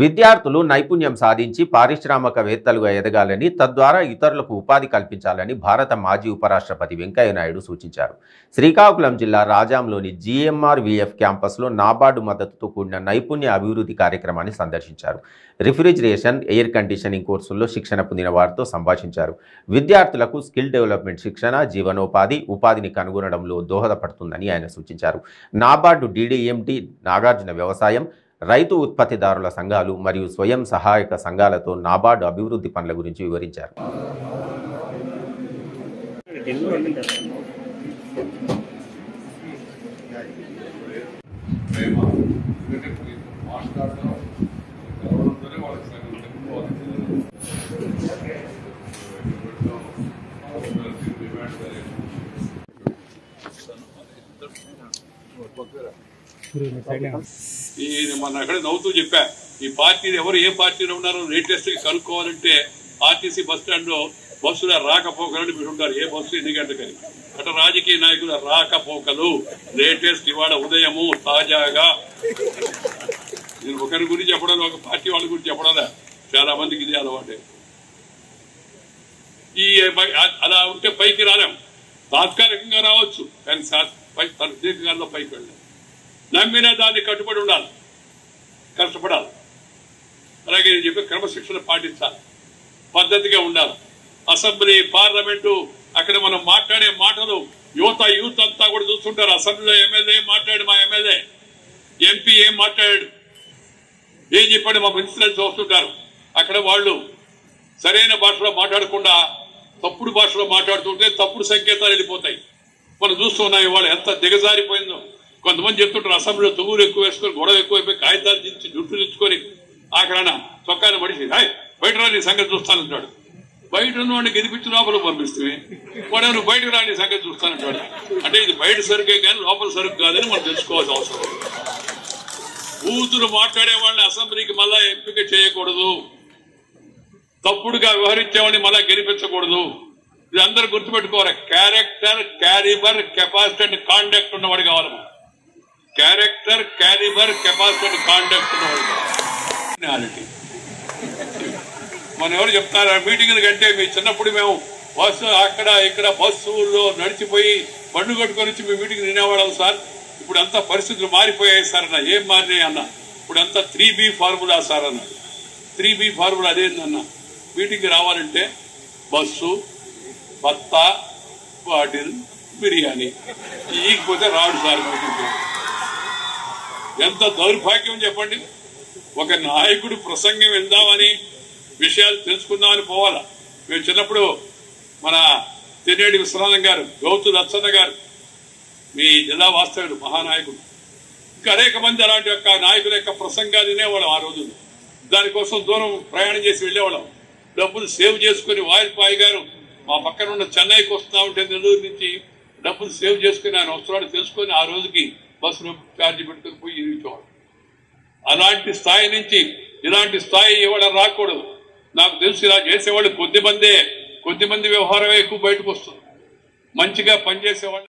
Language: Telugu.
విద్యార్థులు నైపుణ్యం సాధించి పారిశ్రామికవేత్తలుగా ఎదగాలని, తద్వారా ఇతరులకు ఉపాధి కల్పించాలని భారత మాజీ ఉపరాష్ట్రపతి వెంకయ్య నాయుడు సూచించారు. శ్రీకాకుళం జిల్లా రాజాంలోని జీఎంఆర్వీఎఫ్ క్యాంపస్లో నాబార్డు మద్దతుతో కూడిన నైపుణ్య అభివృద్ధి కార్యక్రమాన్ని సందర్శించారు. రిఫ్రిజిరేషన్, ఎయిర్ కండిషనింగ్ కోర్సుల్లో శిక్షణ పొందిన వారితో సంభాషించారు. విద్యార్థులకు స్కిల్ డెవలప్మెంట్ శిక్షణ జీవనోపాధి, ఉపాధిని కనుగొనడంలో దోహదపడుతుందని ఆయన సూచించారు. నాబార్డు డీడీఎంటీ, నాగార్జున వ్యవసాయం, రైతు ఉత్పత్తిదారుల సంఘాలు మరియు స్వయం సహాయక సంఘాలతో నాబార్డు అభివృద్ధి పనుల గురించి వివరించారు. మన అక్కడ నవ్వుతూ చెప్పా, ఈ పార్టీలు ఎవరు ఏ పార్టీలో ఉన్నారో లేటెస్ట్ గా కనుక్కోవాలంటే ఆర్టీసీ బస్ స్టాండ్ లో బస్సుల రాకపోకలని పెట్టుకుంటారు. ఏ బస్సు ఎన్ని గంటలకని. అటు రాజకీయ నాయకుల రాకపోకలు లేటెస్ట్ ఇవాళ ఉదయము తాజాగా. నేను ఒకరి గురించి చెప్పడం, ఒక పార్టీ వాళ్ళ గురించి చెప్పడం చాలా మందికి ఇది అలవాటే. ఈ అలా ఉంటే పైకి రాలేం. తాత్కాలికంగా రావచ్చు కానీ దీర్ఘకాలంలో పైకి వెళ్ళాం. నమ్మిన దాన్ని కట్టుబడి ఉండాలి, కష్టపడాలి. అలాగే నేను చెప్పి క్రమశిక్షణ పాటించాలి, పద్ధతిగా ఉండాలి. అసెంబ్లీ, పార్లమెంటు, అక్కడ మనం మాట్లాడే మాటలు యూత్ అంతా కూడా చూస్తుంటారు. అసెంబ్లీలో ఎమ్మెల్యే ఏం మాట్లాడు, మా ఎమ్మెల్యే ఎంపీ ఏం మాట్లాడాడు, ఏం చెప్పాడు మా మినిస్టర్లు చూస్తుంటారు. అక్కడ వాళ్ళు సరైన భాషలో మాట్లాడకుండా తప్పుడు భాషలో మాట్లాడుతుంటే తప్పుడు సంకేతాలు వెళ్ళిపోతాయి. మనం చూస్తున్నాం ఇవాళ ఎంత దిగజారిపోయిందో. కొంతమంది చెప్తుంటారు అసెంబ్లీలో తుగులు ఎక్కువ వేసుకొని, గొడవ ఎక్కువైపోయి, కాగితాలు దించి జుట్టు దించుకొని ఆఖరణ చొక్కాన్ని పడిచి బయట రాని సంగతి చూస్తానంటాడు. బయట ఉన్నవాడిని గెలిపించి లోపల పంపిస్తే వాడు నువ్వు బయటకు రాని సంగతి చూస్తానంటాడు. అంటే ఇది బయట సరుకే కానీ లోపల సరుకు కాదని మనం తెలుసుకోవాల్సిన అవసరం. బూతులు మాట్లాడే వాళ్ళని అసెంబ్లీకి మళ్ళా ఎంపిక చేయకూడదు, తప్పుడుగా వ్యవహరించేవాడిని మళ్ళా గెలిపించకూడదు. ఇది అందరూ గుర్తుపెట్టుకోవాలి. Character, calibre, capacity and conduct ఉన్నవాడు కావాలి. Character, calibre, capacity and conduct ఉన్నవాడు కావాలి. మనం ఎవరు చెప్తారా మీటింగ్ల కంటే, మీ చిన్నప్పుడు మేము బస్సు అక్కడ ఇక్కడ బస్సుల్లో నడిచిపోయి బండు కట్టుకొని వచ్చి మీ మీటింగ్ వినేవాళ్ళం సార్. ఇప్పుడు అంతా పరిస్థితులు మారిపోయాయి సార్ అన్న. ఏం మారినాయి అన్న? ఇప్పుడు అంతా 3B ఫార్ములా సార్ అన్నాడు. 3B formula అదేందన్న? మీటింగ్కి రావాలంటే బస్సు, బత్తా, బాటిల్, బిర్యానీ ఇకపోతే రాడు సార్ మీటింగ్. ఎంత దౌర్భాగ్యం చెప్పండి. ఒక నాయకుడు ప్రసంగం విందామని, విషయాలు తెలుసుకుందామని పోవాలా. మేము చిన్నప్పుడు మన తెన్నేటి విశ్వనాథం గారు, గౌతు లచ్చన్న గారు, మీ జిల్లా వాస్తవుడు, మహానాయకుడు, ఇంకా అనేక మంది అలాంటి యొక్క నాయకుల యొక్క ప్రసంగాలు వినేవాళ్ళం. ఆ రోజుల్లో దానికోసం దూరం ప్రయాణం చేసి వెళ్ళేవాళ్ళం. డబ్బులు సేవ్ చేసుకుని వాయిల్పాయి గారు మా పక్కన ఉన్న చెన్నైకి వస్తా ఉంటే నెల్లూరు నుంచి డబ్బులు సేవ్ చేసుకుని ఆయన వస్తున్నాడు తెలుసుకొని ఆ రోజుకి బస్సులో ఛార్జీ పెట్టుకుని పోయి ఇచ్చేవాడు. అలాంటి స్థాయి నుంచి ఇలాంటి స్థాయి ఇవాళ రాకూడదు. నాకు తెలుసు ఇలా చేసేవాళ్ళు కొద్దిమంది వ్యవహారమే ఎక్కువ బయటకు వస్తుంది. మంచిగా పనిచేసేవాళ్ళు